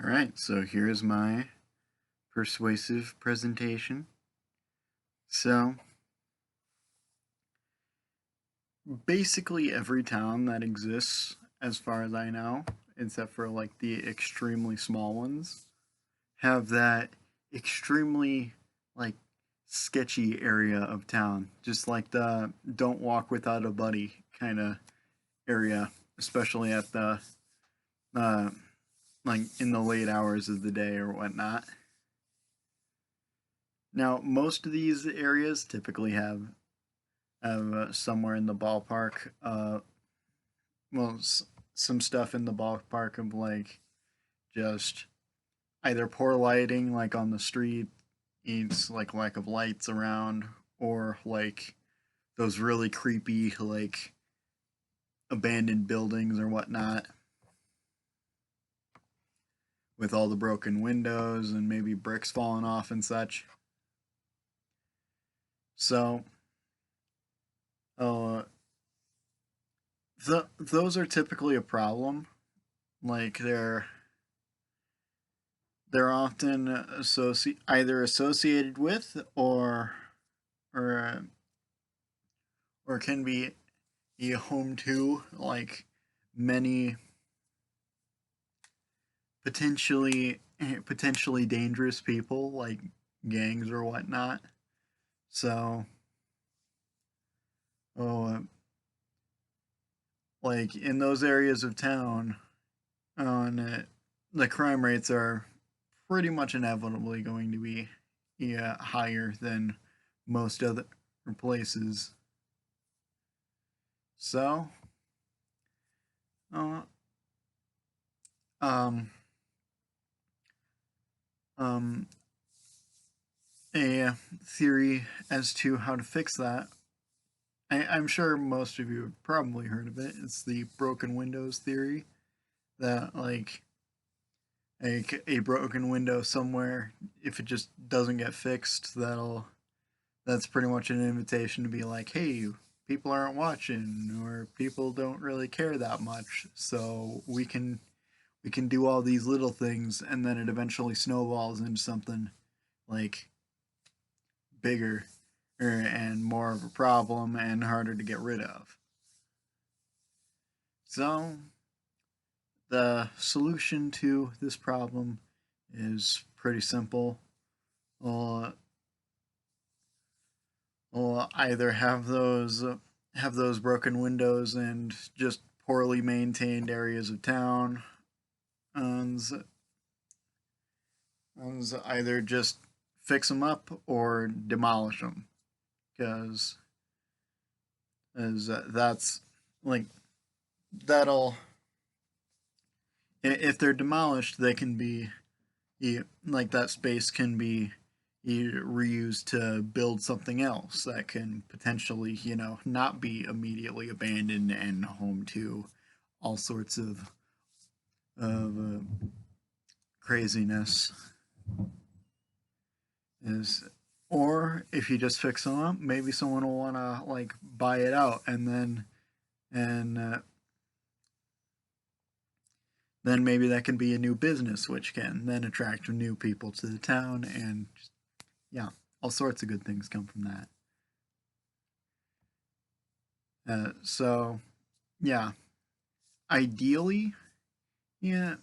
Alright, so here's my persuasive presentation. So, basically every town that exists, as far as I know, except for like the extremely small ones, have that extremely like sketchy area of town. Just like the don't walk without a buddy kind of area, especially at the uh like in the late hours of the day or whatnot. Now, most of these areas typically have somewhere in the ballpark, well, some stuff in the ballpark of like just either poor lighting, like on the street, it's like lack of lights around, or like those really creepy, like abandoned buildings or whatnot with all the broken windows and maybe bricks falling off and such. So, uh, those are typically a problem. Like they're often either associated with or or can be a home to like many potentially dangerous people like gangs or whatnot. So, oh, like in those areas of town, on the crime rates are pretty much inevitably going to be higher than most other places. So, uh, um, um, a theory as to how to fix that. I'm sure most of you have probably heard of it. It's the broken windows theory. That like a broken window somewhere, if it just doesn't get fixed, that's pretty much an invitation to be like, hey, people aren't watching or people don't really care that much, so we can do all these little things, and then it eventually snowballs into something like bigger and more of a problem and harder to get rid of. So the solution to this problem is pretty simple. We'll, we'll either have those broken windows and just poorly maintained areas of town, and, and either just fix them up or demolish them, because as that's like that'll if they're demolished, they can be like that space can be reused to build something else that can potentially, not be immediately abandoned and home to all sorts of craziness. Is or if you just fix them up, maybe someone will want to like buy it out, and then maybe that can be a new business, which can then attract new people to the town, and just, yeah, all sorts of good things come from that. So, yeah, ideally, yeah,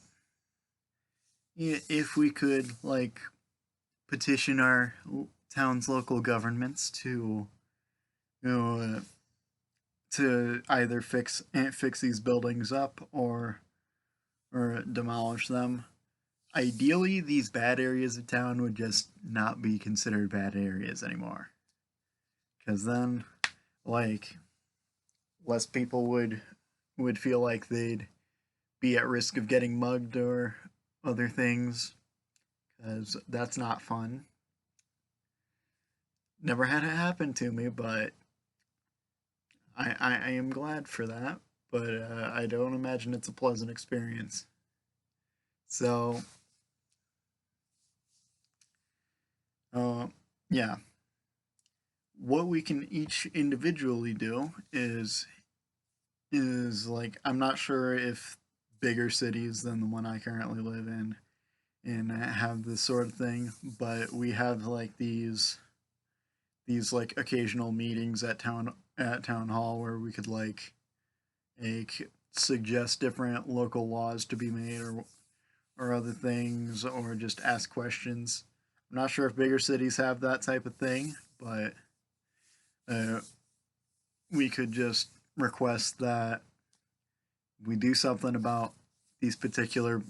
yeah, if we could like petition our town's local governments you know to either fix these buildings up or demolish them. Ideally, these bad areas of town would just not be considered bad areas anymore, because then like less people would feel like they'd be at risk of getting mugged or other things, because that's not fun. Never had it happen to me, but I am glad for that. But I don't imagine it's a pleasant experience. So, uh, yeah, what we can each individually do is like I'm not sure if bigger cities than the one I currently live in and have this sort of thing, but we have like these like occasional meetings at town hall where we could like suggest different local laws to be made or other things or just ask questions. I'm not sure if bigger cities have that type of thing, but uh, we could just request that we do something about these particular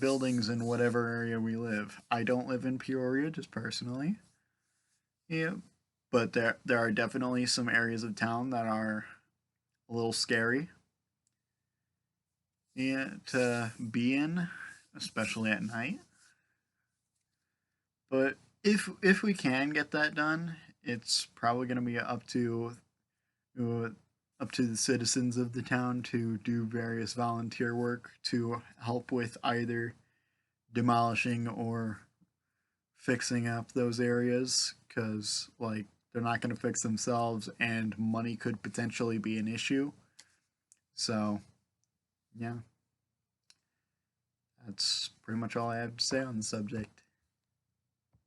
buildings in whatever area we live. I don't live in Peoria, just personally. Yeah, but there are definitely some areas of town that are a little scary, yeah, to be in, especially at night. But if we can get that done, it's probably going to be uh, up to the citizens of the town to do various volunteer work to help with either demolishing or fixing up those areas because like they're not going to fix themselves and money could potentially be an issue. So yeah, that's pretty much all I have to say on the subject.